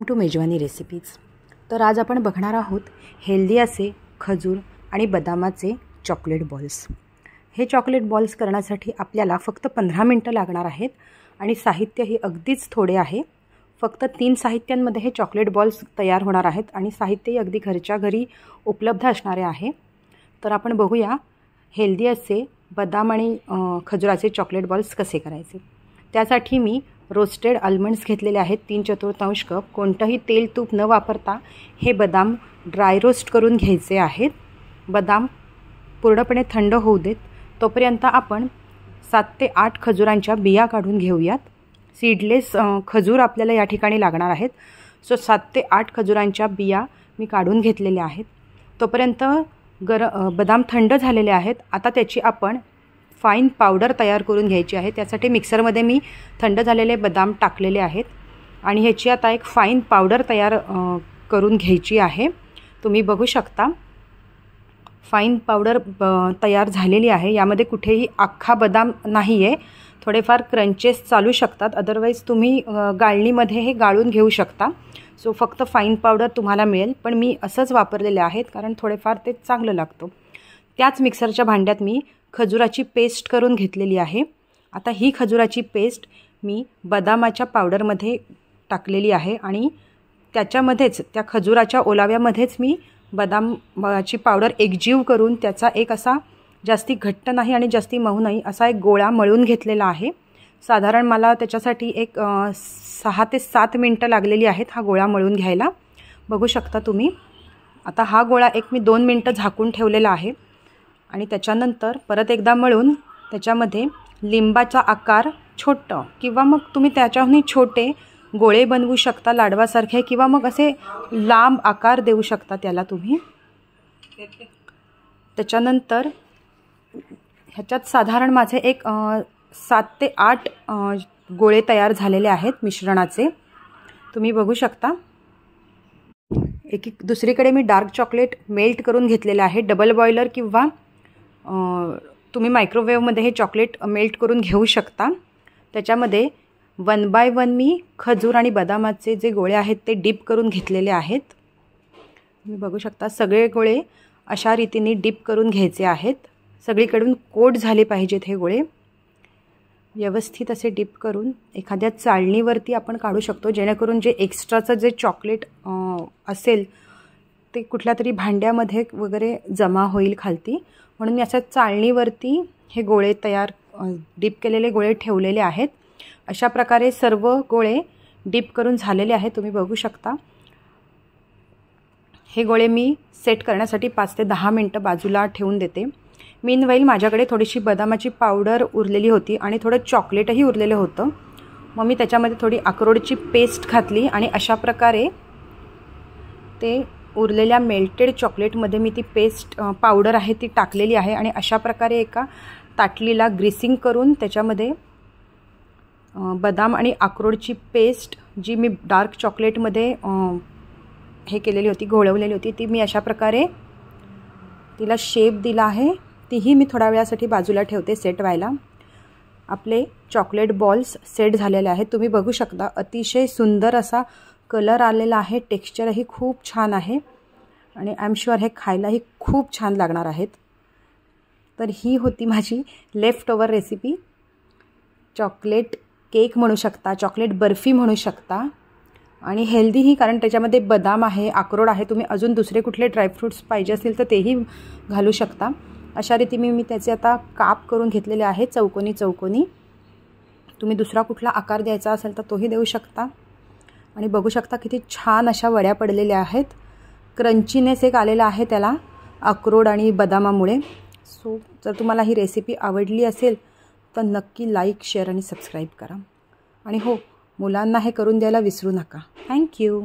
To मेजवानी recipes. तर आज आपण बघणार आहोत हेल्दी असे खजूर आणि बदामाचे चॉकलेट बॉल्स। हे चॉकलेट बॉल्स करण्यासाठी आपल्याला फक्त 15 मिनिटं लागणार आहेत आणि साहित्यही अगदीच थोडे आहे। फक्त 3 साहित्यांमध्ये हे चॉकलेट बॉल्स तयार होणार आहेत आणि साहित्यही अगदी घरच्या घरी उपलब्ध असणारे आहे। तर आपण बघूया हेल्दी असे बदाम आणि खजुराचे चॉकलेट बॉल्स कसे करायचे। त्यासाठी मी रोस्टेड आल्मंड्स घेतलेले आहेत 3/4 कप। कोणतंही तेल तूप न वापरता हे बदाम ड्राय रोस्ट करून घ्यायचे आहेत। बदाम पूर्णपणे थंड होऊ देत तोपर्यंत आपण 7 ते 8 खजुरांच्या बिया काढून घेऊयात। सीडलेस खजूर आपल्याला या ठिकाणी लागणार आहेत। सो 7 ते 8 खजुरांच्या बिया मी काढून घेतलेल्या आहेत। तोपर्यंत बदाम थंड झालेले आहेत। आता त्याची आपण फाईन पावडर तयार करून घ्यायची आहे। त्यासाठी मिक्सरमध्ये मी थंड झालेले बदाम टाकलेले आहेत आणि ह्याची आता एक फाईन पावडर तयार करून घ्यायची आहे। तुम्ही बघू शकता फाईन पावडर तयार झालेली आहे। यामध्ये कुठेही अख्खा बदाम नाही आहे, थोडेफार क्रंचेस चालू शकतात, अदरवाईज तुम्ही गाळणीमध्ये हे गाळून घेऊ शकता। सो फक्त फाईन पावडर तुम्हाला मिळेल, पण मी असंच वापरलेले आहेत कारण थोडेफार ते चांगलं लागतं। त्याच मिक्सरच्या भांड्यात मी खजुराची पेस्ट करून घेतलेली आहे। आता ही खजुराची पेस्ट मी बदामाच्या पावडरमध्ये टाकलेली आहे आणि त्याच्यामध्येच त्या खजुराच्या ओलाव्यामध्येच मी बदामाची पावडर एकजीव करून त्याचा एक असा जास्ती घट्ट नाही आणि जास्ती मऊ नाही असा एक गोळा मळून घेतलेला आहे। साधारण मला त्याच्यासाठी एक 6 ते 7 मिनिटं लागलेली आहेत हा गोळा मळून घ्यायला। बघू शकता तुम्ही। आता हा गोळा एक मी 2 मिनिटं झाकून ठेवलेला आहे आणि त्याच्यानंतर परत एकदा मळून त्याच्यामध्ये लिंबाचा आकार छोटा किंवा मग तुम्ही त्याच्याहूनही छोटे गोळे बनवू शकता लाडवासारखे, किंवा मग असे लांब आकार देऊ शकता त्याला तुम्ही। त्याच्यानंतर ह्याच्यात साधारण माझे एक 7 ते 8 गोळे तयार झालेले आहेत मिश्रणाचे, तुम्ही बघू शकता। दुसरीकडे मी डार्क चॉकलेट मेल्ट करून घेतलेलं आहे। डबल बॉयलर किंवा तुम्ही मायक्रोवेव्हमध्ये हे चॉकलेट मेल्ट करून घेऊ शकता। त्याच्यामध्ये 1 बाय 1 मी खजूर आणि बदामाचे जे गोळे आहेत ते डीप करून घेतलेले आहेत। तुम्ही बघू शकता सगळे गोळे अशा रीतीने डीप करून घ्यायचे आहेत। सगळीकडून कोट झाले पाहिजेत हे गोळे। व्यवस्थित असे डीप करून एखाद्या चाळणीवरती आपण काढू शकतो, जेणेकरून जे एक्स्ट्राचं जे चॉकलेट असेल ते कुठल्या तरी भांड्यामध्ये वगैरे जमा होईल खालती, म्हणून मी अशा चाळणीवरती हे गोळे डीप केलेले गोळे ठेवलेले आहेत। अशा प्रकारे सर्व गोळे डीप करून झालेले आहेत, तुम्ही बघू शकता। हे गोळे मी सेट करण्यासाठी 5 ते 10 मिनिटं बाजूला ठेवून देते। मीनवाईल माझ्याकडे थोडीशी बदामाची पावडर उरलेली होती आणि थोडं चॉकलेटही उरलेलं होतं, मग मी त्याच्यामध्ये थोडी अक्रोडची पेस्ट घातली आणि अशा प्रकारे ते उरलेल्या मेल्टेड चॉकलेटमध्ये मी ती पेस्ट पावडर आहे ती टाकलेली आहे आणि अशा प्रकारे एका ताटलीला ग्रीसिंग करून त्याच्यामध्ये बदाम आणि अक्रोडची पेस्ट जी मी डार्क चॉकलेटमध्ये हे केलेली होती, घोळवलेली होती, ती मी अशा प्रकारे तिला शेप दिला आहे। तीही मी थोड्या वेळासाठी बाजूला ठेवते सेट व्हायला। आपले चॉकलेट बॉल्स सेट झालेले आहेत, तुम्ही बघू शकता। अतिशय सुंदर असा कलर आलेला आहे, टेक्स्चरही खूप छान आहे आणि आय एम शुअर हे खायलाही खूप छान लागणार आहेत। तर ही होती माझी left over recipe. Chocolate cake म्हणू शकता, चॉकलेट बर्फी म्हणू शकता आणि हेल्दीही, कारण त्याच्यामध्ये बदाम आहे, अक्रोड आहे। तुम्ही अजून दुसरे कुठले ड्रायफ्रूट्स पाहिजे असतील तर तेही घालू शकता। अशा रीतीने मी त्याचे आता काप करून घेतलेले आहेत चौकोनी चौकोनी। तुम्ही दुसरा कुठला आकार द्यायचा असेल तर तोही देऊ शकता आणि बघू शकता किती छान अशा वड्या पडलेल्या आहेत। क्रंचीनेस एक आलेला आहे त्याला अक्रोड आणि बदामामुळे। सो जर तुम्हाला ही रेसिपी आवडली असेल तर नक्की लाईक, शेअर आणि सबस्क्राईब करा आणि हो, मुलांना हे करून द्यायला विसरू नका। थँक्यू।